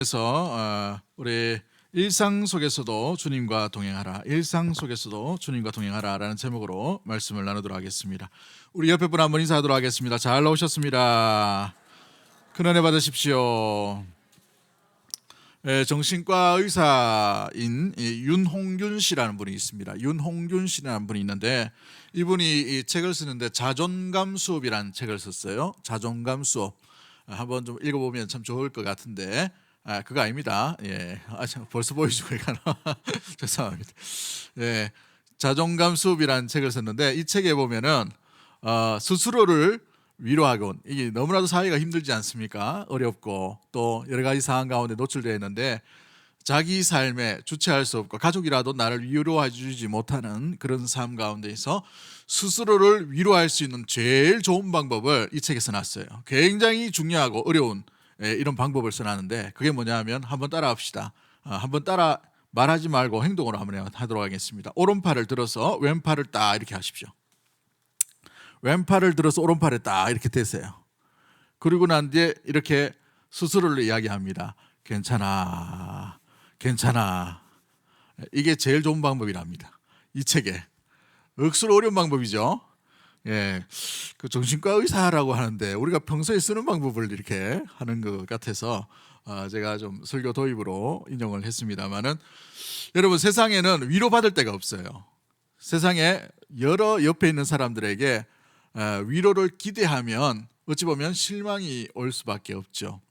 그래서 우리 일상 속에서도 주님과 동행하라, 일상 속에서도 주님과 동행하라라는 제목으로 말씀을 나누도록 하겠습니다. 우리 옆에 분 한번 인사하도록 하겠습니다. 잘 나오셨습니다. 큰 은혜 받으십시오. 정신과 의사인 윤홍균 씨라는 분이 있습니다. 윤홍균 씨라는 분이 있는데 이분이 이 책을 쓰는데 자존감 수업이라는 책을 썼어요. 자존감 수업 한번 좀 읽어보면 참 좋을 것 같은데 그거 아닙니다. 참 벌써 보여주고 이가나 죄송합니다. 자존감 수업이라는 책을 썼는데 이 책에 보면은 스스로를 위로하곤, 이게 너무나도 사회가 힘들지 않습니까? 어렵고 또 여러 가지 상황 가운데 노출되어 있는데 자기 삶에 주체할 수 없고 가족이라도 나를 위로해 주지 못하는 그런 삶 가운데에서 스스로를 위로할 수 있는 제일 좋은 방법을 이 책에 써놨어요. 굉장히 중요하고 어려운 이런 방법을 써놨는데 그게 뭐냐 하면 한번 따라 합시다. 한번 따라 말하지 말고 행동으로 한번 하도록 하겠습니다. 오른팔을 들어서 왼팔을 딱 이렇게 하십시오. 왼팔을 들어서 오른팔에 딱 이렇게 대세요. 그리고 난 뒤에 이렇게 스스로를 이야기합니다. 괜찮아, 괜찮아. 이게 제일 좋은 방법이랍니다. 이 책에. 억수로 어려운 방법이죠. 그 정신과 의사라고 하는데 우리가 평소에 쓰는 방법을 이렇게 하는 것 같아서 제가 좀 설교 도입으로 인용을 했습니다만은, 여러분, 세상에는 위로받을 데가 없어요. 세상에 여러 옆에 있는 사람들에게 위로를 기대하면 어찌 보면 실망이 올 수밖에 없죠.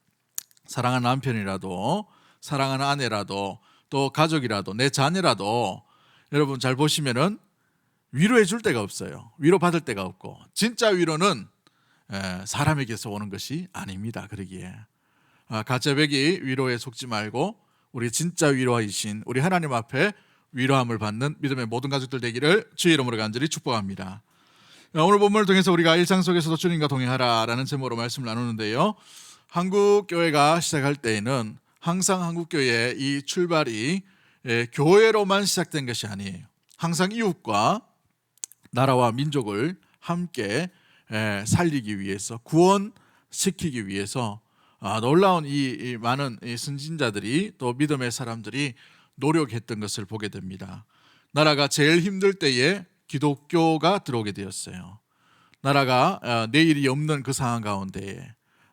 사랑하는 남편이라도, 사랑하는 아내라도, 또 가족이라도, 내 자녀라도 여러분 잘 보시면은 위로해 줄 데가 없어요. 위로받을 데가 없고, 진짜 위로는 사람에게서 오는 것이 아닙니다. 그러기에 가짜배기 위로에 속지 말고 우리 진짜 위로이신 우리 하나님 앞에 위로함을 받는 믿음의 모든 가족들 되기를 주의 이름으로 간절히 축복합니다. 오늘 본문을 통해서 우리가 일상 속에서도 주님과 동행하라라는 제목으로 말씀을 나누는데요, 한국 교회가 시작할 때에는 항상 한국 교회의 이 출발이 교회로만 시작된 것이 아니에요. 항상 이웃과 나라와 민족을 함께 살리기 위해서, 구원시키기 위해서 놀라운 이 많은 선진자들이, 또 믿음의 사람들이 노력했던 것을 보게 됩니다. 나라가 제일 힘들 때에 기독교가 들어오게 되었어요. 나라가 내일이 없는 그 상황 가운데에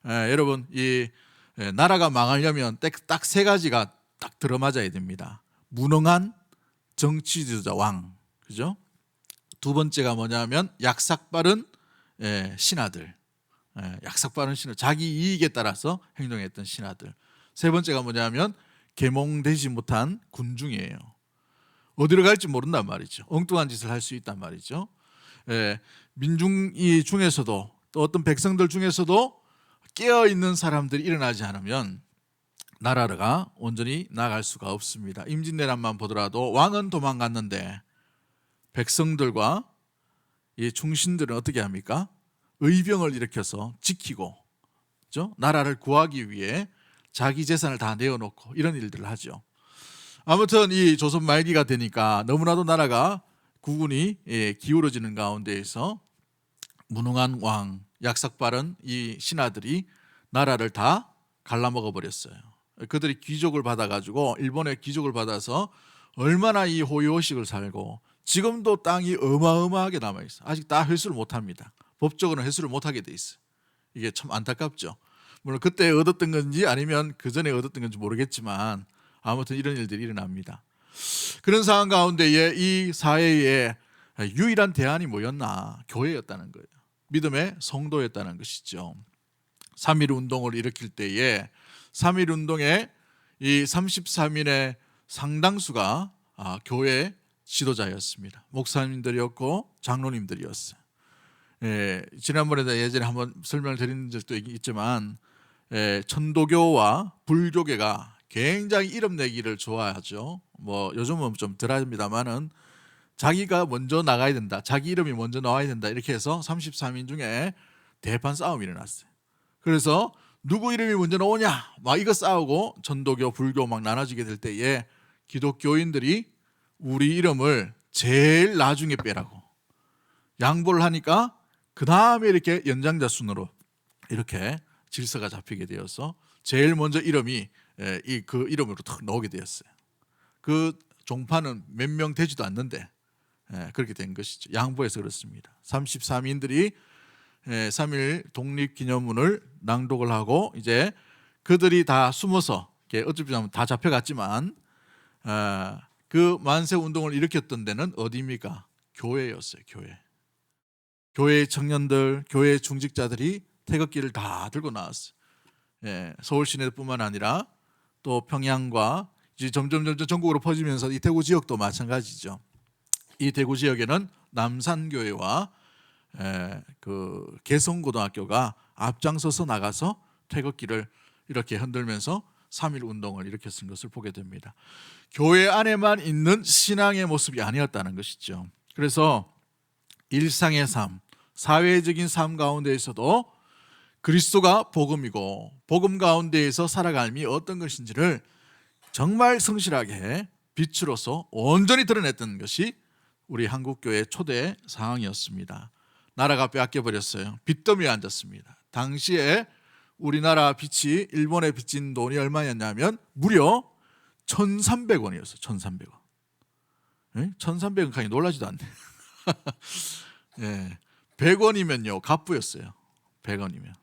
여러분, 이 나라가 망하려면 딱 세 가지가 딱 들어맞아야 됩니다. 무능한 정치지도자 왕, 그죠? 두 번째가 뭐냐면 약삭빠른 신하들, 약삭빠른 신하, 자기 이익에 따라서 행동했던 신하들. 세 번째가 뭐냐면 계몽되지 못한 군중이에요. 어디로 갈지 모른단 말이죠. 엉뚱한 짓을 할 수 있단 말이죠. 민중 중에서도, 또 어떤 백성들 중에서도 깨어있는 사람들이 일어나지 않으면 나라가 온전히 나갈 수가 없습니다. 임진왜란만 보더라도 왕은 도망갔는데 백성들과 이 충신들은 어떻게 합니까? 의병을 일으켜서 지키고, 그렇죠? 나라를 구하기 위해 자기 재산을 다 내어놓고 이런 일들을 하죠. 아무튼 이 조선 말기가 되니까 너무나도 나라가 국운이 기울어지는 가운데에서 무능한 왕, 약삭빠른 이 신하들이 나라를 다 갈라먹어 버렸어요. 그들이 귀족을 받아가지고, 일본의 귀족을 받아서 얼마나 이 호의호식을 살고, 지금도 땅이 어마어마하게 남아있어요. 아직 다 회수를 못합니다. 법적으로는 회수를 못하게 돼 있어요. 이게 참 안타깝죠. 물론 그때 얻었던 건지 아니면 그 전에 얻었던 건지 모르겠지만 아무튼 이런 일들이 일어납니다. 그런 상황 가운데에 이 사회에 유일한 대안이 뭐였나? 교회였다는 거예요. 믿음의 성도였다는 것이죠. 3.1 운동을 일으킬 때에 3.1 운동의 이 33인의 상당수가 교회 지도자였습니다. 목사님들이었고 장로님들이었어요. 지난번에 예전에 한번 설명을 드린 적도 있지만 천도교와 불교계가 굉장히 이름 내기를 좋아하죠. 뭐 요즘은 좀 덜합니다만은 자기가 먼저 나가야 된다, 자기 이름이 먼저 나와야 된다, 이렇게 해서 33인 중에 대판 싸움이 일어났어요. 그래서 누구 이름이 먼저 나오냐 막 이거 싸우고 천도교, 불교 막 나눠지게 될 때에 기독교인들이 우리 이름을 제일 나중에 빼라고 양보를 하니까 그 다음에 이렇게 연장자 순으로 이렇게 질서가 잡히게 되어서 제일 먼저 이름이 그 이름으로 탁 나오게 되었어요. 그 종파는 몇 명 되지도 않는데 그렇게 된 것이죠. 양보해서 그렇습니다. 33인들이 3.1 독립기념문을 낭독을 하고 이제 그들이 다 숨어서 어찌 보면 다 잡혀갔지만 그 만세 운동을 일으켰던 데는 어디입니까? 교회였어요. 교회의 청년들, 교회의 중직자들이 태극기를 다 들고 나왔어요. 서울 시내뿐만 아니라 또 평양과 이제 점점 전국으로 퍼지면서 이 대구 지역도 마찬가지죠. 이 대구 지역에는 남산교회와 그 개성고등학교가 앞장서서 나가서 태극기를 이렇게 흔들면서 3.1 운동을 일으켰던 것을 보게 됩니다. 교회 안에만 있는 신앙의 모습이 아니었다는 것이죠. 그래서 일상의 삶, 사회적인 삶 가운데에서도 그리스도가 복음이고 복음 가운데에서 살아감이 어떤 것인지를 정말 성실하게 빛으로서 온전히 드러냈던 것이 우리 한국교회의 초대 상황이었습니다. 나라가 빼앗겨버렸어요. 빚더미에 앉았습니다. 당시에 우리나라 빚이 일본에 빚진 돈이 얼마였냐면 무려 1,300원이었어요. 1,300원. 1,300원 가니 놀라지도 않네. 100원이면요 갑부였어요. 100원이면.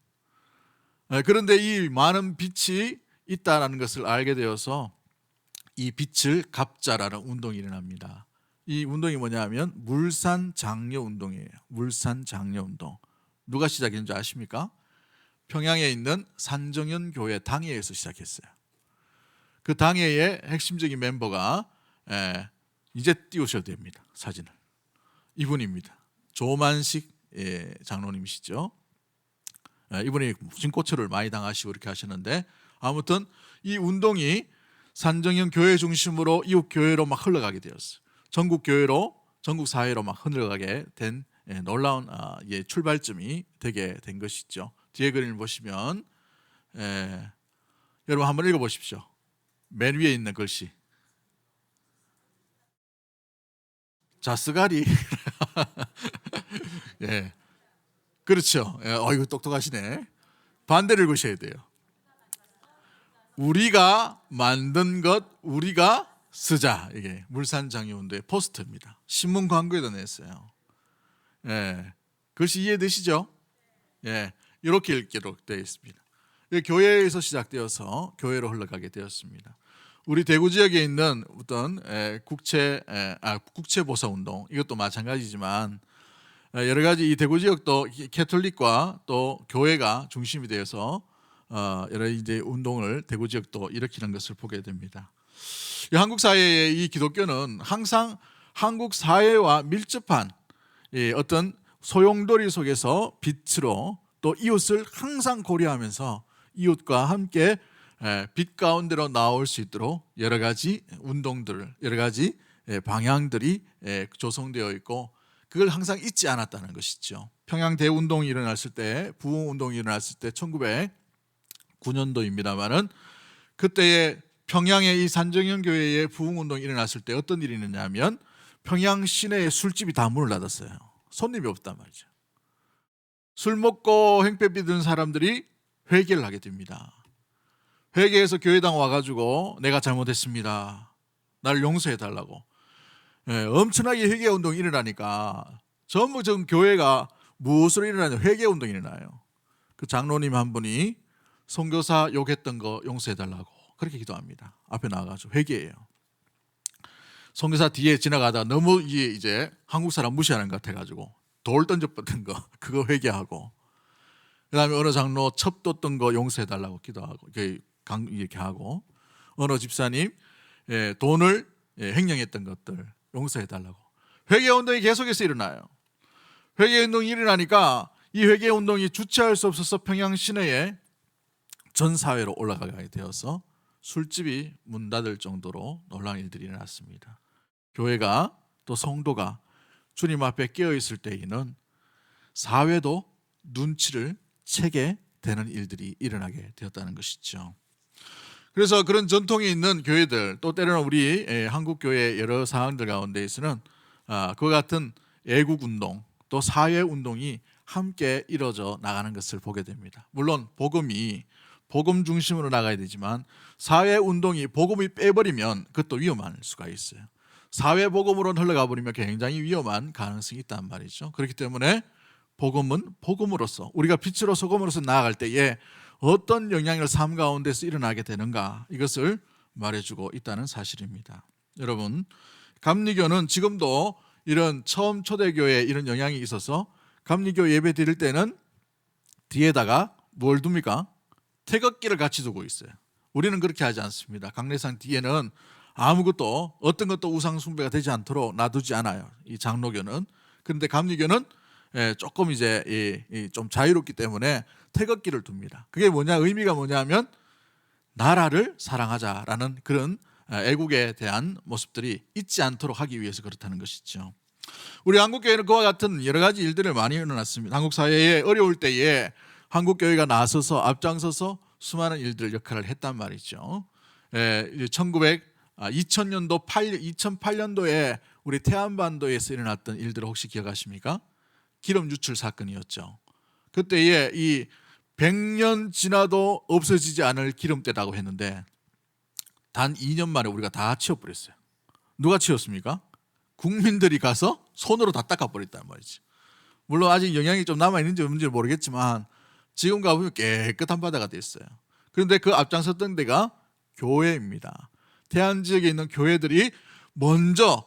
그런데 이 많은 빚이 있다는 것을 알게 되어서 이 빚을 갚자라는 운동이 일어납니다. 이 운동이 뭐냐면 물산장려운동이에요. 물산장려운동. 누가 시작했는지 아십니까? 평양에 있는 산정현 교회 당회에서 시작했어요. 그 당회의 핵심적인 멤버가 이제 띄우셔도 됩니다. 사진을. 이분입니다. 조만식 장로님이시죠. 이분이 진고초를 많이 당하시고 이렇게 하시는데 아무튼 이 운동이 산정현 교회 중심으로 이웃 교회로 막 흘러가게 되었어요. 전국 교회로 전국 사회로 막 흘러가게 된 놀라운 출발점이 되게 된 것이죠. 뒤에 그림을 보시면 여러분 한번 읽어보십시오. 맨 위에 있는 글씨 자스가리 그렇죠. 이거 똑똑하시네. 반대를 읽으셔야 돼요. 우리가 만든 것 우리가 쓰자. 이게 물산장려운동의 포스터입니다. 신문 광고에도 냈어요. 글씨 이해되시죠? 이렇게 읽기로 되어 있습니다. 교회에서 시작되어서 교회로 흘러가게 되었습니다. 우리 대구 지역에 있는 어떤 국채보사 운동 이것도 마찬가지지만 여러 가지 이 대구 지역도 캐톨릭과 또 교회가 중심이 되어서 여러 이제 운동을 대구 지역도 일으키는 것을 보게 됩니다. 한국 사회의 이 기독교는 항상 한국 사회와 밀접한 어떤 소용돌이 속에서 빛으로 또 이웃을 항상 고려하면서 이웃과 함께 빛 가운데로 나올 수 있도록 여러 가지 운동들, 여러 가지 방향들이 조성되어 있고 그걸 항상 잊지 않았다는 것이죠. 평양 대운동이 일어났을 때, 부흥운동이 일어났을 때 1909년도입니다만은 그때의 평양의 이 산정현 교회의 부흥운동이 일어났을 때 어떤 일이 있느냐면 평양 시내의 술집이 다 문을 닫았어요. 손님이 없단 말이죠. 술 먹고 행패 든 사람들이 회개를 하게 됩니다. 회개해서 교회당 와가지고 내가 잘못했습니다. 나를 용서해달라고. 엄청나게 회개운동이 일어나니까 전부 전 교회가 무엇으로 일어나냐 회개운동이 일어나요. 그 장로님 한 분이 선교사 욕했던 거 용서해달라고 그렇게 기도합니다. 앞에 나와가지고 회개해요. 선교사 뒤에 지나가다가 너무 이제 한국 사람 무시하는 것 같아가지고 돌 던져버린 거 그거 회개하고 그 다음에 어느 장로 첩뒀던 거 용서해달라고 기도하고 이렇게 하고 어느 집사님 돈을 횡령했던 것들 용서해달라고 회개운동이 계속해서 일어나요. 회개운동이 일어나니까 이 회개운동이 주체할 수 없어서 평양 시내에 전 사회로 올라가게 되어서 술집이 문 닫을 정도로 놀라운 일들이 일어났습니다. 교회가 또 성도가 주님 앞에 깨어있을 때에는 사회도 눈치를 채게 되는 일들이 일어나게 되었다는 것이죠. 그래서 그런 전통이 있는 교회들 또 때로는 우리 한국교회 여러 상황들 가운데에서는 그와 같은 애국운동 또 사회운동이 함께 이루어져 나가는 것을 보게 됩니다. 물론 복음이 복음 중심으로 나가야 되지만 사회 운동이 복음이 빼버리면 그것도 위험할 수가 있어요. 사회 복음으로 흘러가 버리면 굉장히 위험한 가능성이 있단 말이죠. 그렇기 때문에 복음은 복음으로서 우리가 빛으로 소금으로서 나아갈 때에 어떤 영향을 삶 가운데서 일어나게 되는가, 이것을 말해주고 있다는 사실입니다. 여러분, 감리교는 지금도 이런 처음 초대교회에 이런 영향이 있어서 감리교 예배 드릴 때는 뒤에다가 뭘 둡니까? 태극기를 같이 두고 있어요. 우리는 그렇게 하지 않습니다. 강례상 뒤에는 아무것도 어떤 것도 우상 숭배가 되지 않도록 놔두지 않아요, 이 장로교는. 그런데 감리교는 조금 이제 좀 자유롭기 때문에 태극기를 둡니다. 그게 뭐냐, 의미가 뭐냐면 나라를 사랑하자라는 그런 애국에 대한 모습들이 있지 않도록 하기 위해서 그렇다는 것이죠. 우리 한국교회는 그와 같은 여러 가지 일들을 많이 일어났습니다. 한국 사회에 어려울 때에 한국교회가 나서서 앞장서서 수많은 일들 역할을 했단 말이죠. 2008년도에 우리 태안반도에서 일어났던 일들을 혹시 기억하십니까? 기름 유출 사건이었죠. 그때에 이 100년 지나도 없어지지 않을 기름때라고 했는데 단 2년 만에 우리가 다 치워버렸어요. 누가 치웠습니까? 국민들이 가서 손으로 다 닦아버렸단 말이지. 물론 아직 영향이 좀 남아있는지 없는지 모르겠지만 지금 가보면 깨끗한 바다가 됐어요. 그런데 그 앞장섰던 데가 교회입니다. 태안 지역에 있는 교회들이 먼저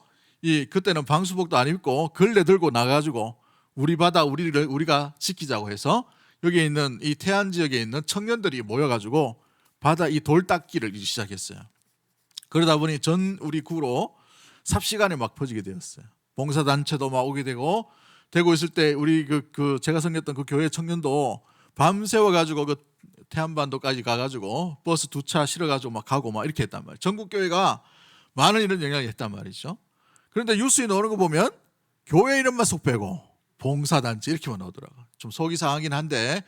그때는 방수복도 안 입고 걸레 들고 나가지고 우리 바다 우리가 지키자고 해서 여기에 있는 이 태안 지역에 있는 청년들이 모여가지고 바다 이 돌 닦기를 시작했어요. 그러다 보니 전 우리 구로 삽시간에 막 퍼지게 되었어요. 봉사단체도 막 오게 되고 있을 때 우리 제가 섬겼던 그 교회 청년도 밤새워 가지고 그 태안반도까지 가가지고 버스 2차 실어가지고 막 가고 막 이렇게 했단 말이에요. 전국 교회가 많은 이런 영향이 했단 말이죠. 그런데 뉴스에 나오는 거 보면 교회 이름만 쏙 빼고 봉사단체 이렇게만 나오더라고요. 좀 속이 상하긴 한데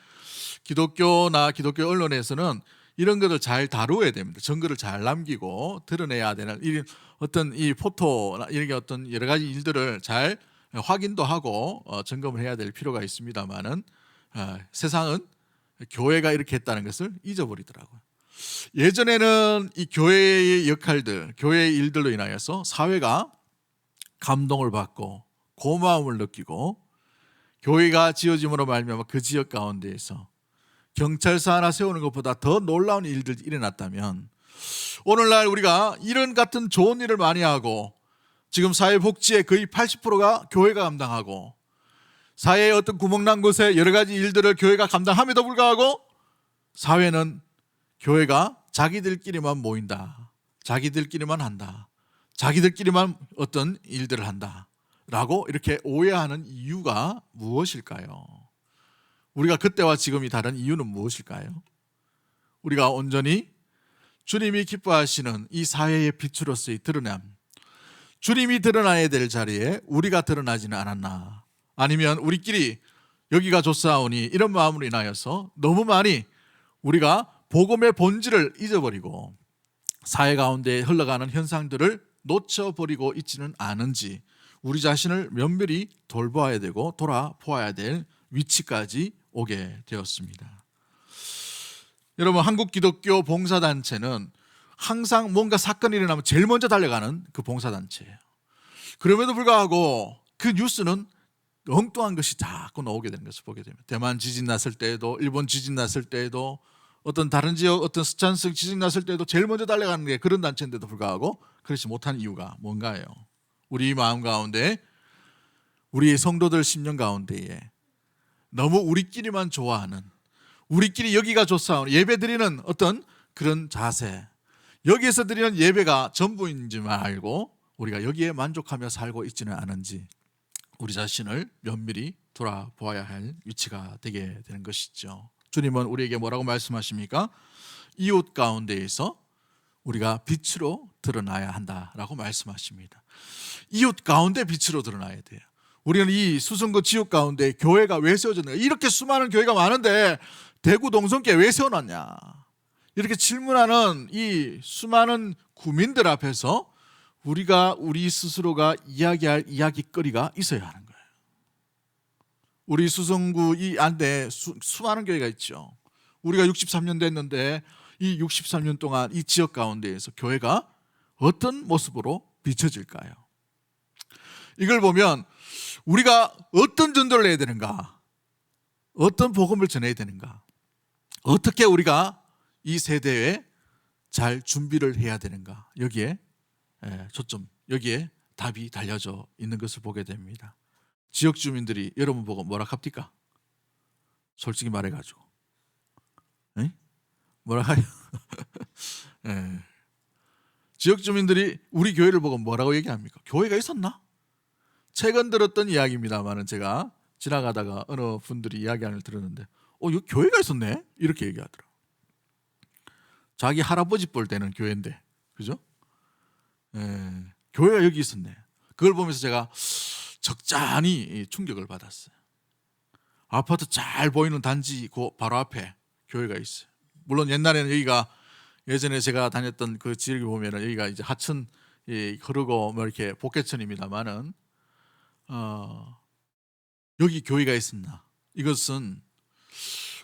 기독교나 기독교 언론에서는 이런 것을 잘 다루어야 됩니다. 증거를 잘 남기고 드러내야 되는 이런 어떤 이 포토나 이런 어떤 여러 가지 일들을 잘 확인도 하고 점검을 해야 될 필요가 있습니다만은 세상은 교회가 이렇게 했다는 것을 잊어버리더라고요. 예전에는 이 교회의 역할들, 교회의 일들로 인하여서 사회가 감동을 받고 고마움을 느끼고 교회가 지어짐으로 말미암아 그 지역 가운데에서 경찰서 하나 세우는 것보다 더 놀라운 일들이 일어났다면 오늘날 우리가 이런 같은 좋은 일을 많이 하고 지금 사회복지의 거의 80%가 교회가 감당하고 사회의 어떤 구멍난 곳에 여러 가지 일들을 교회가 감당함에도 불구하고 사회는 교회가 자기들끼리만 모인다, 자기들끼리만 한다, 자기들끼리만 어떤 일들을 한다 라고 이렇게 오해하는 이유가 무엇일까요? 우리가 그때와 지금이 다른 이유는 무엇일까요? 우리가 온전히 주님이 기뻐하시는 이 사회의 빛으로서의 드러남, 주님이 드러나야 될 자리에 우리가 드러나지는 않았나, 아니면 우리끼리 여기가 좋사오니 이런 마음으로 인하여서 너무 많이 우리가 복음의 본질을 잊어버리고 사회 가운데 흘러가는 현상들을 놓쳐버리고 있지는 않은지 우리 자신을 면밀히 돌보아야 되고 돌아보아야 될 위치까지 오게 되었습니다. 여러분, 한국 기독교 봉사단체는 항상 뭔가 사건이 일어나면 제일 먼저 달려가는 그 봉사단체예요. 그럼에도 불구하고 그 뉴스는 엉뚱한 것이 자꾸 나오게 되는 것을 보게 됩니다. 대만 지진 났을 때에도, 일본 지진 났을 때에도, 어떤 다른 지역 어떤 스촨성 지진 났을 때도 제일 먼저 달려가는 게 그런 단체인데도 불구하고 그렇지 못한 이유가 뭔가요? 우리 마음 가운데, 우리의 성도들 심령 가운데에 너무 우리끼리만 좋아하는, 우리끼리 여기가 좋사오니 예배 드리는 어떤 그런 자세, 여기에서 드리는 예배가 전부인지만 알고 우리가 여기에 만족하며 살고 있지는 않은지 우리 자신을 면밀히 돌아보아야 할 위치가 되게 되는 것이죠. 주님은 우리에게 뭐라고 말씀하십니까? 이웃 가운데에서 우리가 빛으로 드러나야 한다라고 말씀하십니다. 이웃 가운데 빛으로 드러나야 돼요. 우리는 이 수성구 지역 가운데 교회가 왜 세워졌냐, 이렇게 수많은 교회가 많은데 대구 동성교회 왜 세워놨냐, 이렇게 질문하는 이 수많은 구민들 앞에서 우리가 우리 스스로가 이야기할 이야기거리가 있어야 하는 거예요. 우리 수성구 이 안에 수많은 교회가 있죠. 우리가 63년 됐는데 이 63년 동안 이 지역 가운데에서 교회가 어떤 모습으로 비춰질까요? 이걸 보면 우리가 어떤 전도를 해야 되는가, 어떤 복음을 전해야 되는가, 어떻게 우리가 이 세대에 잘 준비를 해야 되는가, 여기에 초점, 여기에 답이 달려져 있는 것을 보게 됩니다. 지역 주민들이 여러분 보고 뭐라 합니까? 솔직히 말해가지고 뭐라 하요? 지역 주민들이 우리 교회를 보고 뭐라고 얘기합니까? 교회가 있었나? 최근 들었던 이야기입니다만은 제가 지나가다가 어느 분들이 이야기하는 걸 들었는데 여기 교회가 있었네? 이렇게 얘기하더라고요. 자기 할아버지 볼 때는 교회인데, 그죠? 교회가 여기 있었네. 그걸 보면서 제가 적잖이 충격을 받았어요. 아파트 잘 보이는 단지 그 바로 앞에 교회가 있어요. 물론 옛날에는 여기가, 예전에 제가 다녔던 그 지역에 보면은 여기가 이제 하천 흐르고 뭐 이렇게 복개천입니다만은 여기 교회가 있었나? 이것은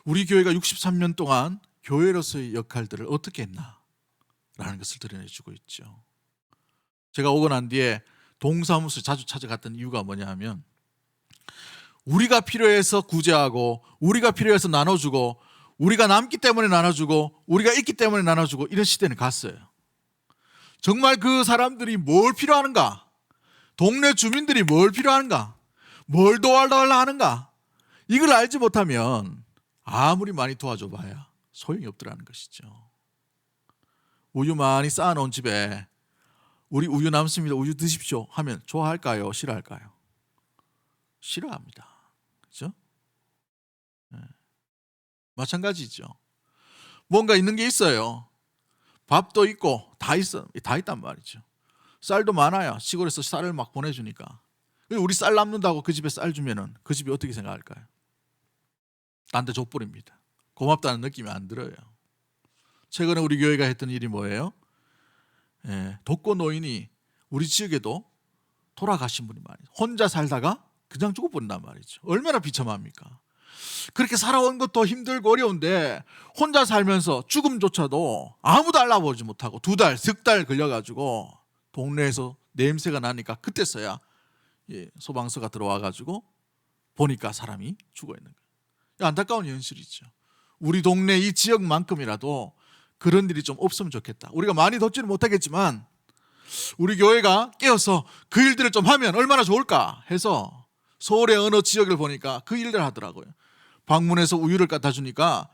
우리 교회가 63년 동안 교회로서의 역할들을 어떻게 했나라는 것을 드러내주고 있죠. 제가 오고 난 뒤에 동사무소 자주 찾아갔던 이유가 뭐냐 하면 우리가 필요해서 구제하고 우리가 필요해서 나눠주고 우리가 남기 때문에 나눠주고 우리가 있기 때문에 나눠주고 이런 시대는 갔어요. 정말 그 사람들이 뭘 필요하는가, 동네 주민들이 뭘 필요하는가, 뭘 도와달라 하는가, 이걸 알지 못하면 아무리 많이 도와줘 봐야 소용이 없더라는 것이죠. 우유 많이 쌓아놓은 집에 우리 우유 남습니다, 우유 드십시오 하면 좋아할까요? 싫어할까요? 싫어합니다. 그렇죠? 마찬가지죠. 뭔가 있는 게 있어요. 밥도 있고 다 있단 말이죠. 쌀도 많아요. 시골에서 쌀을 막 보내주니까. 우리 쌀 남는다고 그 집에 쌀 주면은 그 집이 어떻게 생각할까요? 딴 데 족보입니다. 고맙다는 느낌이 안 들어요. 최근에 우리 교회가 했던 일이 뭐예요? 독거 노인이 우리 지역에도 돌아가신 분이 많아요. 혼자 살다가 그냥 죽어버린단 말이죠. 얼마나 비참합니까? 그렇게 살아온 것도 힘들고 어려운데 혼자 살면서 죽음조차도 아무도 알아보지 못하고 2달, 3달 걸려가지고 동네에서 냄새가 나니까 그때서야 소방서가 들어와가지고 보니까 사람이 죽어있는 거예요. 안타까운 현실이죠. 우리 동네 이 지역만큼이라도 그런 일이 좀 없으면 좋겠다. 우리가 많이 돕지는 못하겠지만 우리 교회가 깨어서 그 일들을 좀 하면 얼마나 좋을까 해서 서울의 어느 지역을 보니까 그 일들 하더라고요. 방문해서 우유를 갖다 주니까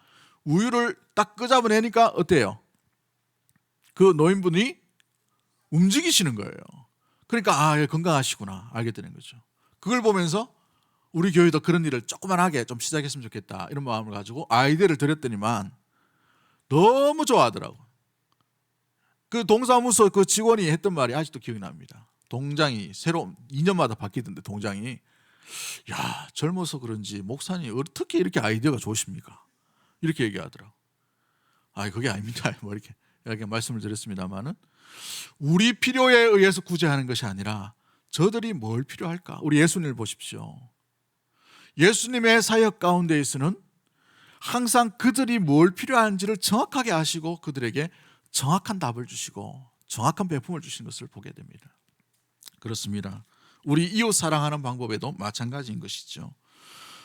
우유를 딱 끄잡아내니까 어때요? 그 노인분이 움직이시는 거예요. 그러니까 건강하시구나 알게 되는 거죠. 그걸 보면서 우리 교회도 그런 일을 조그만하게 좀 시작했으면 좋겠다 이런 마음을 가지고 아이디어를 드렸더니만 너무 좋아하더라고요. 그 동사무소 그 직원이 했던 말이 아직도 기억이 납니다. 동장이 새로 2년마다 바뀌던데 동장이 야 젊어서 그런지 목사님 어떻게 이렇게 아이디어가 좋으십니까? 이렇게 얘기하더라고. 그게 아닙니다. 뭐 이렇게 말씀을 드렸습니다만은 우리 필요에 의해서 구제하는 것이 아니라 저들이 뭘 필요할까? 우리 예수님을 보십시오. 예수님의 사역 가운데에서는 항상 그들이 뭘 필요한지를 정확하게 아시고 그들에게 정확한 답을 주시고 정확한 배품을 주신 것을 보게 됩니다. 그렇습니다. 우리 이웃 사랑하는 방법에도 마찬가지인 것이죠.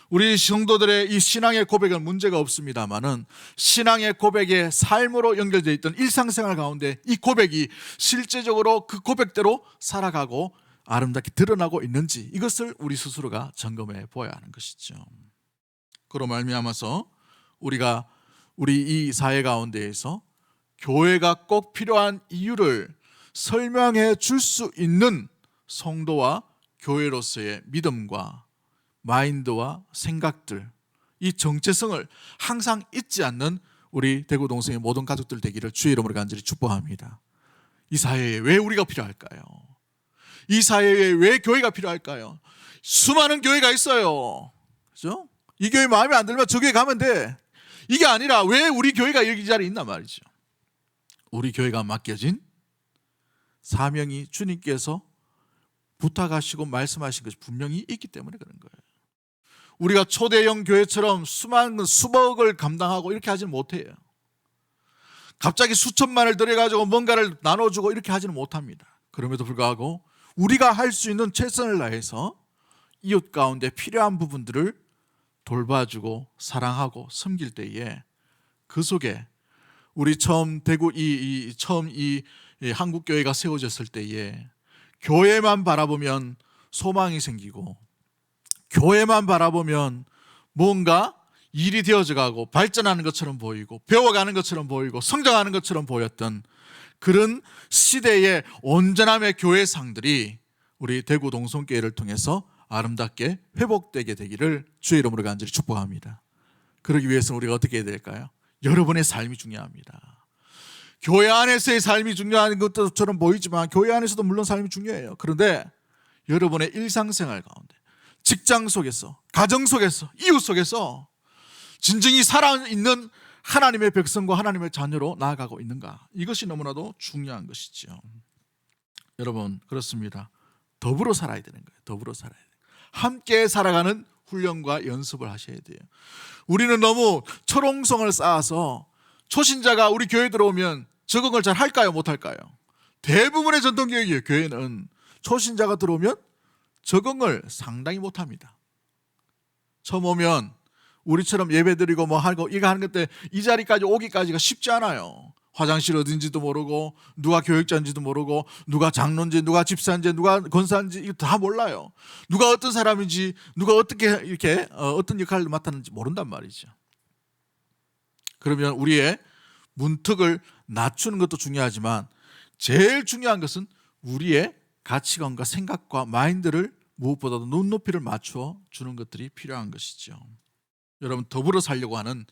우리 성도들의 이 신앙의 고백은 문제가 없습니다만은 신앙의 고백의 삶으로 연결되어 있던 일상생활 가운데 이 고백이 실제적으로 그 고백대로 살아가고 아름답게 드러나고 있는지 이것을 우리 스스로가 점검해 보아야 하는 것이죠. 그로 말미암아서 우리가 우리 이 사회 가운데에서 교회가 꼭 필요한 이유를 설명해 줄 수 있는 성도와 교회로서의 믿음과 마인드와 생각들, 이 정체성을 항상 잊지 않는 우리 대구 동성의 모든 가족들 되기를 주의 이름으로 간절히 축복합니다. 이 사회에 왜 우리가 필요할까요? 이 사회에 왜 교회가 필요할까요? 수많은 교회가 있어요. 그죠? 이 교회 마음에 안 들면 저 교회 가면 돼. 이게 아니라 왜 우리 교회가 여기 자리에 있나 말이죠. 우리 교회가 맡겨진 사명이 주님께서 부탁하시고 말씀하신 것이 분명히 있기 때문에 그런 거예요. 우리가 초대형 교회처럼 수많은 수백을 감당하고 이렇게 하지는 못해요. 갑자기 수천만을 들여가지고 뭔가를 나눠주고 이렇게 하지는 못합니다. 그럼에도 불구하고 우리가 할 수 있는 최선을 다해서 이웃 가운데 필요한 부분들을 돌봐주고 사랑하고 섬길 때에 그 속에 우리 처음 대구 처음 이 한국 교회가 세워졌을 때에 교회만 바라보면 소망이 생기고 교회만 바라보면 뭔가 일이 되어져 가고 발전하는 것처럼 보이고 배워가는 것처럼 보이고 성장하는 것처럼 보였던 그런 시대의 온전함의 교회상들이 우리 대구 동성교회를 통해서 아름답게 회복되게 되기를 주의 이름으로 간절히 축복합니다. 그러기 위해서는 우리가 어떻게 해야 될까요? 여러분의 삶이 중요합니다. 교회 안에서의 삶이 중요한 것처럼 보이지만 교회 안에서도 물론 삶이 중요해요. 그런데 여러분의 일상생활 가운데 직장 속에서 가정 속에서 이웃 속에서 진정히 살아있는 하나님의 백성과 하나님의 자녀로 나아가고 있는가, 이것이 너무나도 중요한 것이죠. 여러분, 그렇습니다. 더불어 살아야 되는 거예요. 더불어 살아야 돼요. 함께 살아가는 훈련과 연습을 하셔야 돼요. 우리는 너무 철옹성을 쌓아서 초신자가 우리 교회 들어오면 적응을 잘 할까요? 못할까요? 대부분의 전통교회의 교회는 초신자가 들어오면 적응을 상당히 못합니다. 처음 오면 우리처럼 예배드리고 뭐 하고 이거 하는 것 때 이 자리까지 오기까지가 쉽지 않아요. 화장실 어딘지도 모르고 누가 교육자인지도 모르고 누가 장로인지 누가 집사인지 누가 권사인지 이거 다 몰라요. 누가 어떤 사람인지 누가 어떻게 이렇게 어떤 역할을 맡았는지 모른단 말이죠. 그러면 우리의 문턱을 낮추는 것도 중요하지만 제일 중요한 것은 우리의 가치관과 생각과 마인드를 무엇보다도 눈높이를 맞추어 주는 것들이 필요한 것이죠. 여러분, 더불어 살려고 하는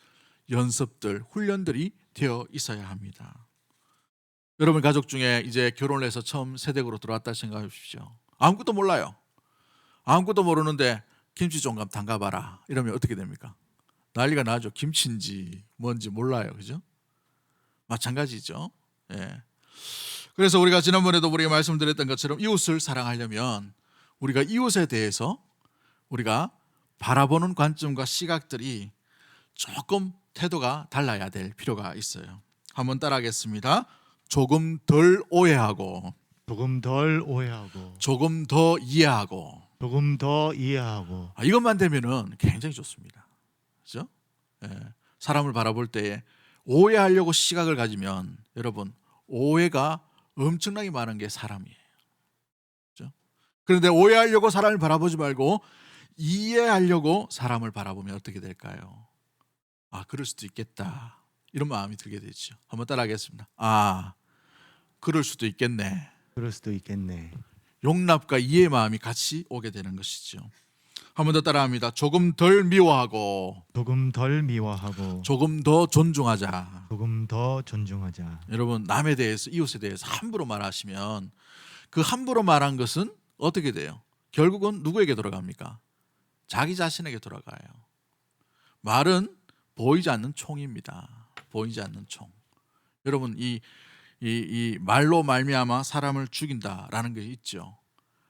연습들, 훈련들이 되어 있어야 합니다. 여러분 가족 중에 이제 결혼을 해서 처음 새댁으로 들어왔다 생각해 보십시오. 아무것도 몰라요. 아무것도 모르는데 김치 좀 담가봐라 이러면 어떻게 됩니까? 난리가 나죠. 김치인지 뭔지 몰라요. 그죠? 마찬가지죠. 예. 그래서 우리가 지난번에도 우리가 말씀드렸던 것처럼 이웃을 사랑하려면 우리가 이웃에 대해서 우리가 바라보는 관점과 시각들이 조금 태도가 달라야 될 필요가 있어요. 한번 따라하겠습니다. 조금 덜 오해하고, 조금 덜 오해하고, 조금 더 이해하고. 조금 더 이해하고. 이것만 되면은 굉장히 좋습니다. 그렇죠? 예. 사람을 바라볼 때 오해하려고 시각을 가지면 여러분 오해가 엄청나게 많은 게 사람이에요. 그렇죠? 그런데 오해하려고 사람을 바라보지 말고 이해하려고 사람을 바라보면 어떻게 될까요? 그럴 수도 있겠다. 이런 마음이 들게 되죠. 한번 따라하겠습니다. 그럴 수도 있겠네. 그럴 수도 있겠네. 용납과 이해의 마음이 같이 오게 되는 것이죠. 한 번 더 따라합니다. 조금 덜 미워하고, 조금 덜 미워하고, 조금 더 존중하자. 조금 더 존중하자. 여러분, 남에 대해서, 이웃에 대해서 함부로 말하시면 그 함부로 말한 것은 어떻게 돼요? 결국은 누구에게 돌아갑니까? 자기 자신에게 돌아가요. 말은 보이지 않는 총입니다. 보이지 않는 총. 여러분, 이 말로 말미암아 사람을 죽인다라는 게 있죠.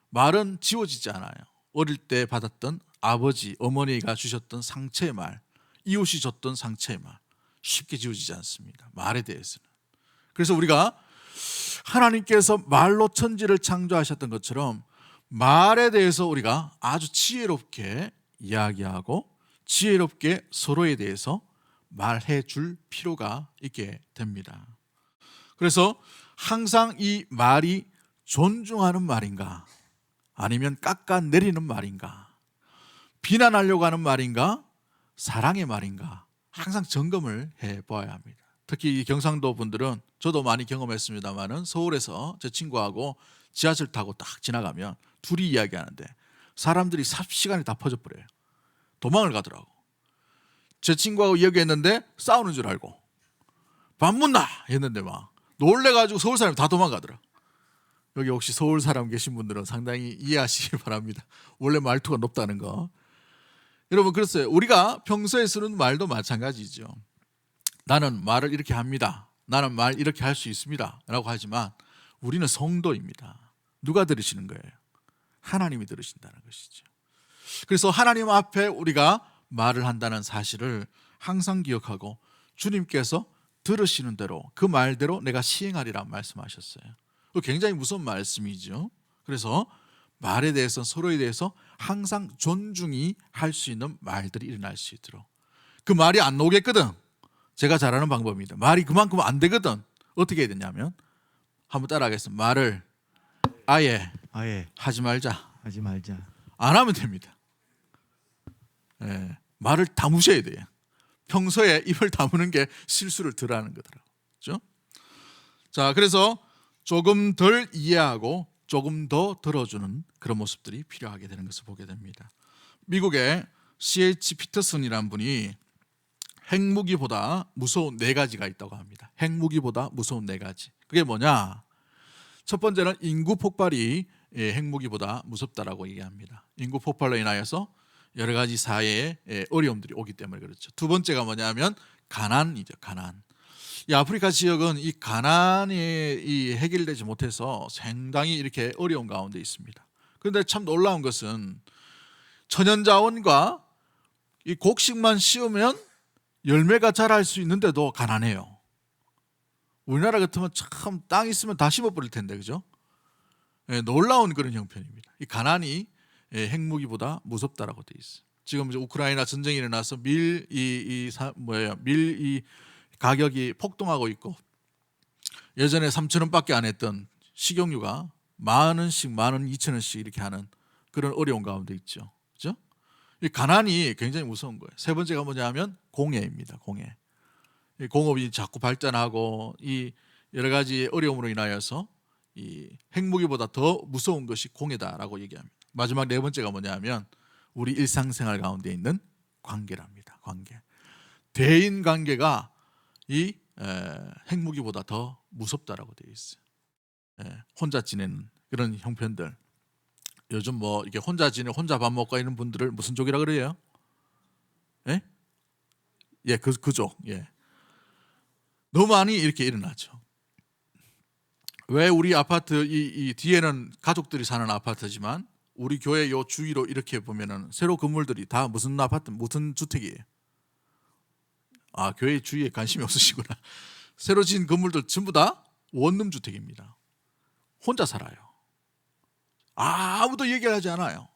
말은 지워지지 않아요. 어릴 때 받았던 아버지, 어머니가 주셨던 상처의 말, 이웃이 줬던 상처의 말, 쉽게 지워지지 않습니다. 말에 대해서는. 그래서 우리가 하나님께서 말로 천지를 창조하셨던 것처럼 말에 대해서 우리가 아주 지혜롭게 이야기하고 지혜롭게 서로에 대해서 말해 줄 필요가 있게 됩니다. 그래서 항상 이 말이 존중하는 말인가, 아니면 깎아내리는 말인가, 비난하려고 하는 말인가, 사랑의 말인가, 항상 점검을 해봐야 합니다. 특히 이 경상도 분들은, 저도 많이 경험했습니다만은, 서울에서 제 친구하고 지하철 타고 딱 지나가면 둘이 이야기하는데 사람들이 삽시간에 다 퍼져버려요. 도망을 가더라고. 제 친구하고 이야기했는데 싸우는 줄 알고 밥 묻나 했는데 막 놀래가지고 서울 사람이 다 도망가더라. 여기 혹시 서울 사람 계신 분들은 상당히 이해하시기 바랍니다. 원래 말투가 높다는 거. 여러분, 그랬어요. 우리가 평소에 쓰는 말도 마찬가지죠. 나는 말을 이렇게 합니다. 나는 말 이렇게 할 수 있습니다. 라고 하지만 우리는 성도입니다. 누가 들으시는 거예요? 하나님이 들으신다는 것이죠. 그래서 하나님 앞에 우리가 말을 한다는 사실을 항상 기억하고 주님께서 들으시는 대로 그 말대로 내가 시행하리라 말씀하셨어요. 굉장히 무서운 말씀이죠. 그래서 말에 대해서 서로에 대해서 항상 존중이 할 수 있는 말들이 일어날 수 있도록. 그 말이 안 나오겠거든. 제가 잘하는 방법입니다. 말이 그만큼 안 되거든. 어떻게 해야 되냐면 한번 따라하겠습니다. 말을 아예 하지 말자. 하지 말자. 안 하면 됩니다. 예, 말을 다무셔야 돼요. 평소에 입을 다무는 게 실수를 덜 하는 거더라고요. 그렇죠? 자, 그래서 조금 덜 이해하고 조금 더 들어주는 그런 모습들이 필요하게 되는 것을 보게 됩니다. 미국의 C.H. 피터슨이라는 분이 핵무기보다 무서운 4가지가 있다고 합니다. 핵무기보다 무서운 4가지. 그게 뭐냐? 첫 번째는 인구 폭발이 핵무기보다 무섭다라고 얘기합니다. 인구 폭발로 인하여서 여러 가지 사회에 어려움들이 오기 때문에 그렇죠. 두 번째가 뭐냐면 가난이죠. 가난. 이 아프리카 지역은 이 가난이 해결되지 못해서 상당히 이렇게 어려운 가운데 있습니다. 그런데 참 놀라운 것은 천연자원과 이 곡식만 씌우면 열매가 자랄 수 있는데도 가난해요. 우리나라 같으면 참 땅 있으면 다 심어버릴 텐데, 그죠? 놀라운 그런 형편입니다. 이 가난이 핵무기보다 무섭다라고 돼 있어요. 지금 이제 우크라이나 전쟁이 일어나서 밀 가격이 폭등하고 있고 예전에 3,000원밖에 안 했던 식용유가 10,000원씩 12,000원씩 이렇게 하는 그런 어려운 가운데 있죠. 그죠? 이 가난이 굉장히 무서운 거예요. 세 번째가 뭐냐면 공해입니다. 공해. 이 공업이 자꾸 발전하고 이 여러 가지 어려움으로 인하여서 이 핵무기보다 더 무서운 것이 공해다라고 얘기합니다. 마지막 4번째가 뭐냐면 우리 일상생활 가운데 있는 관계랍니다. 관계. 대인 관계가 이 핵무기보다 더 무섭다라고 되어 있어요. 혼자 지내는 그런 형편들. 요즘 뭐 이렇게 혼자 혼자 밥 먹고 있는 분들을 무슨 족이라 그래요? 예? 예, 그족. 예. 너무 많이 이렇게 일어나죠. 왜 우리 아파트 이 뒤에는 가족들이 사는 아파트지만 우리 교회 요 주위로 이렇게 보면은 새로 건물들이 다 무슨 아파트, 무슨 주택이에요? 아, 교회 주위에 관심이 없으시구나. 새로 지은 건물들 전부 다 원룸 주택입니다. 혼자 살아요. 아무도 얘기하지 않아요.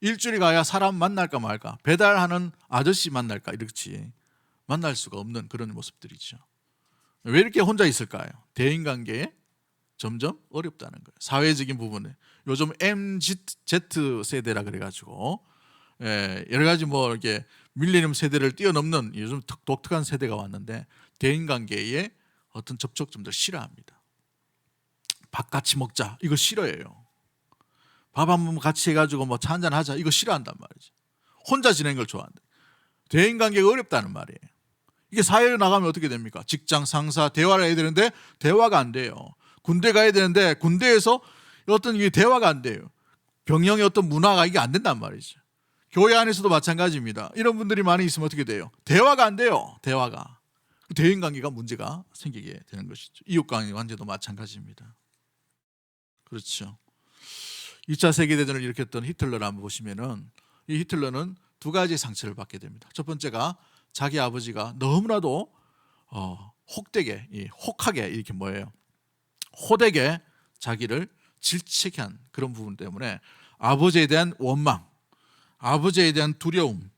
일주일에 가야 사람 만날까 말까, 배달하는 아저씨 만날까 이렇지 만날 수가 없는 그런 모습들이죠. 왜 이렇게 혼자 있을까요? 대인관계에 점점 어렵다는 거예요. 사회적인 부분에 요즘 MZ 세대라 그래가지고 여러 가지 뭐 이렇게 밀레니엄 세대를 뛰어넘는 요즘 독특한 세대가 왔는데 대인관계에 어떤 접촉점들 싫어합니다. 밥 같이 먹자 이거 싫어해요. 밥 한 번 같이 해가지고 뭐 차 한잔 하자 이거 싫어한단 말이죠. 혼자 지내는 걸 좋아한다. 대인관계가 어렵다는 말이에요. 이게 사회로 나가면 어떻게 됩니까? 직장 상사 대화를 해야 되는데 대화가 안 돼요. 군대 가야 되는데 군대에서 어떤 이게 대화가 안 돼요. 병영의 어떤 문화가 이게 안 된단 말이죠. 교회 안에서도 마찬가지입니다. 이런 분들이 많이 있으면 어떻게 돼요? 대화가 안 돼요. 대화가. 대인관계가 문제가 생기게 되는 것이죠. 이웃관계도 마찬가지입니다. 그렇죠. 2차 세계대전을 일으켰던 히틀러를 한번 보시면은 이 히틀러는 2가지 상처를 받게 됩니다. 첫 번째가 자기 아버지가 너무나도 혹하게 이렇게 호되게 자기를 질책한 그런 부분 때문에 아버지에 대한 원망, 아버지에 대한 두려움,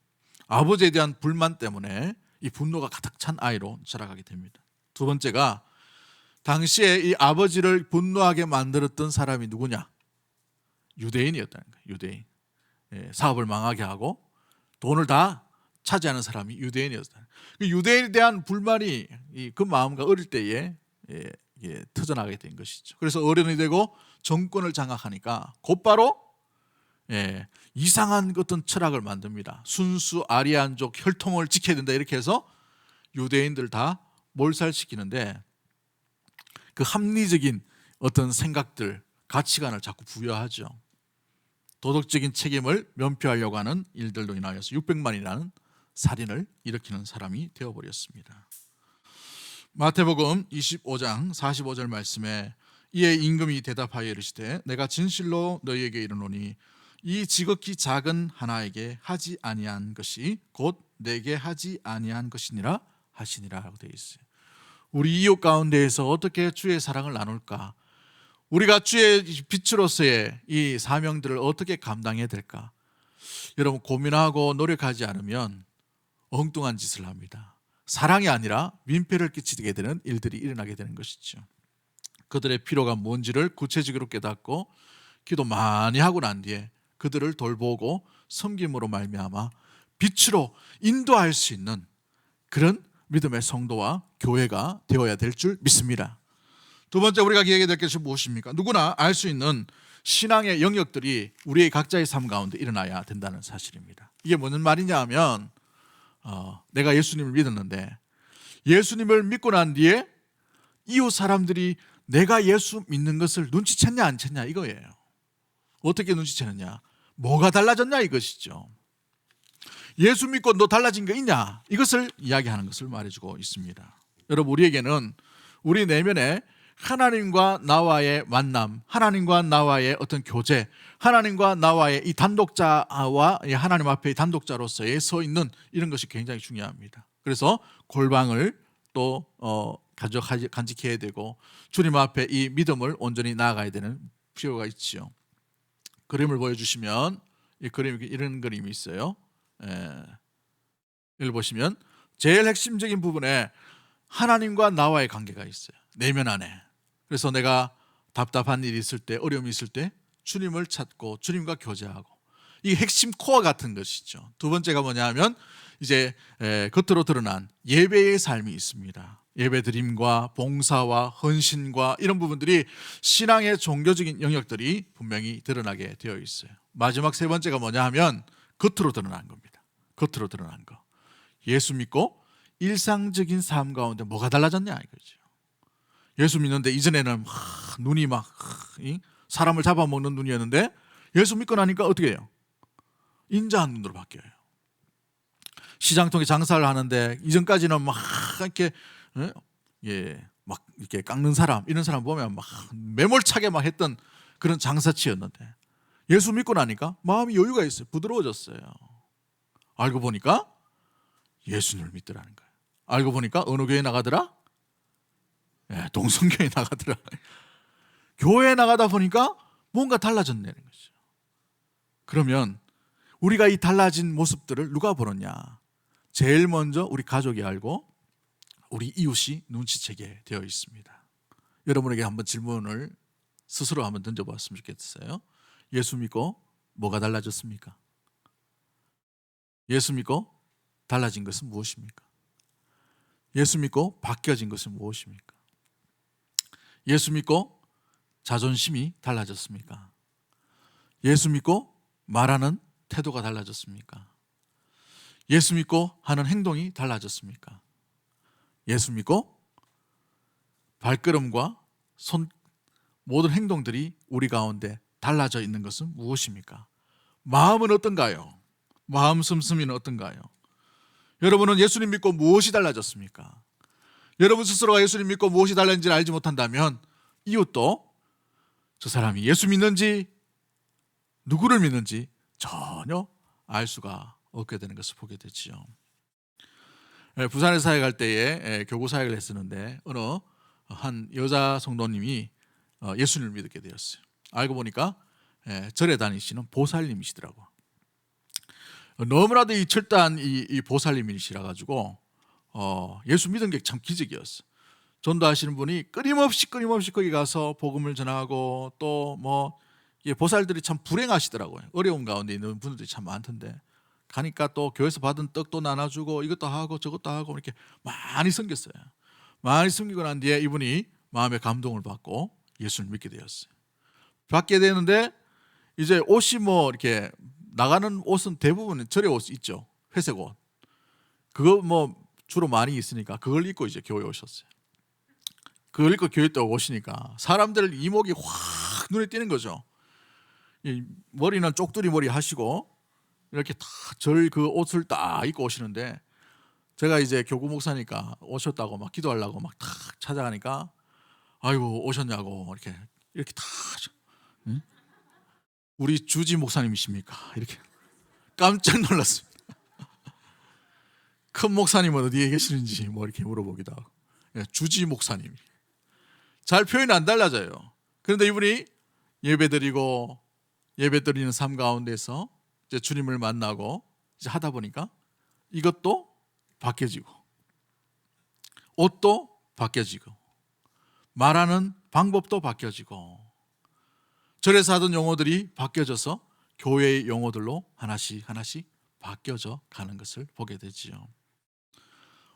아버지에 대한 불만 때문에 이 분노가 가득 찬 아이로 자라가게 됩니다. 두 번째가 당시에 이 아버지를 분노하게 만들었던 사람이 누구냐? 유대인이었다는 거예요. 유대인. 사업을 망하게 하고 돈을 다 차지하는 사람이 유대인이었다. 그 유대인에 대한 불만이 그 마음과 어릴 때에 터져나가게 된 것이죠. 그래서 어른이 되고 정권을 장악하니까 곧바로 이상한 어떤 철학을 만듭니다. 순수 아리안족 혈통을 지켜야 된다 이렇게 해서 유대인들 다 몰살시키는데 그 합리적인 어떤 생각들, 가치관을 자꾸 부여하죠. 도덕적인 책임을 면피하려고 하는 일들로 인하여서 600만이라는 살인을 일으키는 사람이 되어버렸습니다. 마태복음 25장 45절 말씀에 이에 임금이 대답하여 이르시되 내가 진실로 너희에게 이르노니 이 지극히 작은 하나에게 하지 아니한 것이 곧 내게 하지 아니한 것이니라 하시니라라고 되어 있어요. 우리 이웃 가운데에서 어떻게 주의 사랑을 나눌까? 우리가 주의 빛으로서의 이 사명들을 어떻게 감당해야 될까? 여러분 고민하고 노력하지 않으면 엉뚱한 짓을 합니다. 사랑이 아니라 민폐를 끼치게 되는 일들이 일어나게 되는 것이죠. 그들의 필요가 뭔지를 구체적으로 깨닫고 기도 많이 하고 난 뒤에 그들을 돌보고 섬김으로 말미암아 빛으로 인도할 수 있는 그런 믿음의 성도와 교회가 되어야 될 줄 믿습니다. 두 번째 우리가 기억해야 될 것이 무엇입니까? 누구나 알 수 있는 신앙의 영역들이 우리의 각자의 삶 가운데 일어나야 된다는 사실입니다. 이게 무슨 말이냐 하면 내가 예수님을 믿었는데 예수님을 믿고 난 뒤에 이웃 사람들이 내가 예수 믿는 것을 눈치챘냐 안 챘냐 이거예요. 어떻게 눈치채느냐? 뭐가 달라졌냐 이것이죠. 예수 믿고 너 달라진 거 있냐? 이것을 이야기하는 것을 말해주고 있습니다. 여러분 우리에게는 우리 내면에 하나님과 나와의 만남, 하나님과 나와의 어떤 교제, 하나님과 나와의 이 단독자와 하나님 앞에 단독자로서의 서 있는 이런 것이 굉장히 중요합니다. 그래서 골방을 또 간직해야 되고 주님 앞에 이 믿음을 온전히 나아가야 되는 필요가 있지요. 그림을 보여주시면 이 그림 이런 그림이 있어요. 이걸 보시면 제일 핵심적인 부분에 하나님과 나와의 관계가 있어요. 내면 안에. 그래서 내가 답답한 일이 있을 때, 어려움이 있을 때 주님을 찾고 주님과 교제하고 이 핵심 코어 같은 것이죠. 두 번째가 뭐냐 하면 이제 겉으로 드러난 예배의 삶이 있습니다. 예배드림과 봉사와 헌신과 이런 부분들이 신앙의 종교적인 영역들이 분명히 드러나게 되어 있어요. 마지막 세 번째가 뭐냐 하면 겉으로 드러난 겁니다. 겉으로 드러난 거. 예수 믿고 일상적인 삶 가운데 뭐가 달라졌냐 이거죠. 예수 믿는데 이전에는 눈이 막 사람을 잡아먹는 눈이었는데 예수 믿고 나니까 어떻게 해요? 인자한 눈으로 바뀌어요. 시장통에 장사를 하는데 이전까지는 막 이렇게 막 이렇게 깎는 사람 이런 사람 보면 막 매몰차게 막 했던 그런 장사치였는데 예수 믿고 나니까 마음이 여유가 있어요. 부드러워졌어요. 알고 보니까 예수님을 믿더라는 거예요. 알고 보니까 어느 교회 나가더라? 동성교회 나가더라. 교회에 나가다 보니까 뭔가 달라졌다는 거죠. 그러면 우리가 이 달라진 모습들을 누가 보느냐? 제일 먼저 우리 가족이 알고 우리 이웃이 눈치채게 되어 있습니다. 여러분에게 한번 질문을 스스로 한번 던져보았으면 좋겠어요. 예수 믿고 뭐가 달라졌습니까? 예수 믿고 달라진 것은 무엇입니까? 예수 믿고 바뀌어진 것은 무엇입니까? 예수 믿고 자존심이 달라졌습니까? 예수 믿고 말하는 태도가 달라졌습니까? 예수 믿고 하는 행동이 달라졌습니까? 예수 믿고 발걸음과 손 모든 행동들이 우리 가운데 달라져 있는 것은 무엇입니까? 마음은 어떤가요? 마음 씀씀이는 어떤가요? 여러분은 예수님 믿고 무엇이 달라졌습니까? 여러분 스스로가 예수님 믿고 무엇이 달라진지를 알지 못한다면 이웃도 저 사람이 예수 믿는지 누구를 믿는지 전혀 알 수가 없게 되는 것을 보게 되지요. 부산에 사역할 때에 교구 사역을 했었는데 어느 한 여자 성도님이 예수님을 믿게 되었어요. 알고 보니까 절에 다니시는 보살님이시더라고. 너무나도 이 철저한 이 보살님이시라 가지고 예수 믿은 게 참 기적이었어. 전도하시는 분이 끊임없이 거기 가서 복음을 전하고 또 뭐 보살들이 참 불행하시더라고요. 어려운 가운데 있는 분들이 참 많던데 가니까 또 교회에서 받은 떡도 나눠주고 이것도 하고 저것도 하고 이렇게 많이 섬겼어요. 많이 섬기고 난 뒤에 이분이 마음의 감동을 받고 예수를 믿게 되었어요. 받게 되는데 이제 옷이 뭐 이렇게 나가는 옷은 대부분 절의 옷 있죠. 회색 옷. 그거 뭐 주로 많이 있으니까 그걸 입고 이제 교회 오셨어요. 그걸 입고 교회 또 오시니까 사람들 이목이 확 눈에 띄는 거죠. 이 머리는 쪽두리 머리 하시고 이렇게 다 절 그 옷을 딱 입고 오시는데 제가 이제 교구 목사니까 오셨다고 막 기도하려고 막 탁 찾아가니까 아이고 오셨냐고 이렇게 다 응? 우리 주지 목사님이십니까? 이렇게 깜짝 놀랐습니다. 큰 목사님은 어디에 계시는지 뭐 이렇게 물어보기도 하고. 주지 목사님. 잘 표현이 안 달라져요. 그런데 이분이 예배드리고 예배드리는 삶 가운데서 이제 주님을 만나고 이제 하다 보니까 이것도 바뀌어지고 옷도 바뀌어지고 말하는 방법도 바뀌어지고 절에서 하던 용어들이 바뀌어져서 교회의 용어들로 하나씩 바뀌어져 가는 것을 보게 되지요.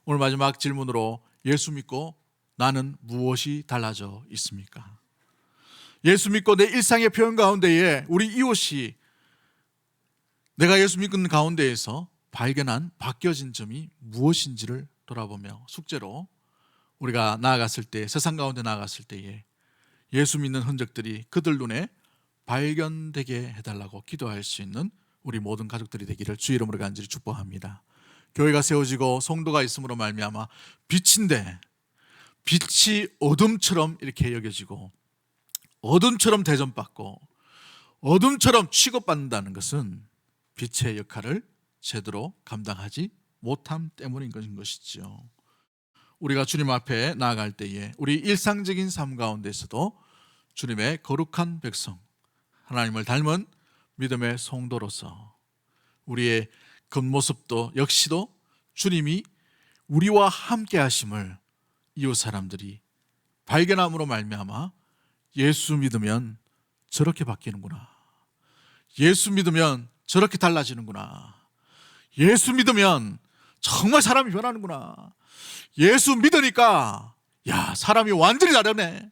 오늘 마지막 질문으로 예수 믿고 나는 무엇이 달라져 있습니까? 예수 믿고 내 일상의 표현 가운데에 우리 이웃이 내가 예수 믿는 가운데에서 발견한 바뀌어진 점이 무엇인지를 돌아보며 숙제로 우리가 나아갔을 때, 세상 가운데 나아갔을 때에 예수 믿는 흔적들이 그들 눈에 발견되게 해달라고 기도할 수 있는 우리 모든 가족들이 되기를 주의 이름으로 간절히 축복합니다. 교회가 세워지고 성도가 있음으로 말미암아 빛인데 빛이 어둠처럼 이렇게 여겨지고 어둠처럼 대접받고 어둠처럼 취급받는다는 것은 빛의 역할을 제대로 감당하지 못함 때문인 것이지요. 우리가 주님 앞에 나아갈 때에 우리 일상적인 삶 가운데서도 주님의 거룩한 백성, 하나님을 닮은 믿음의 성도로서 우리의 겉모습도 역시도 주님이 우리와 함께 하심을 이웃 사람들이 발견함으로 말미암아 예수 믿으면 저렇게 바뀌는구나, 예수 믿으면 저렇게 달라지는구나, 예수 믿으면 정말 사람이 변하는구나, 예수 믿으니까 야 사람이 완전히 다르네.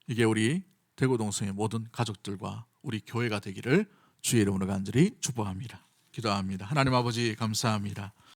이게 우리 대구동성의 모든 가족들과 우리 교회가 되기를 주의 이름으로 간절히 축복합니다. 기도합니다. 하나님 아버지 감사합니다.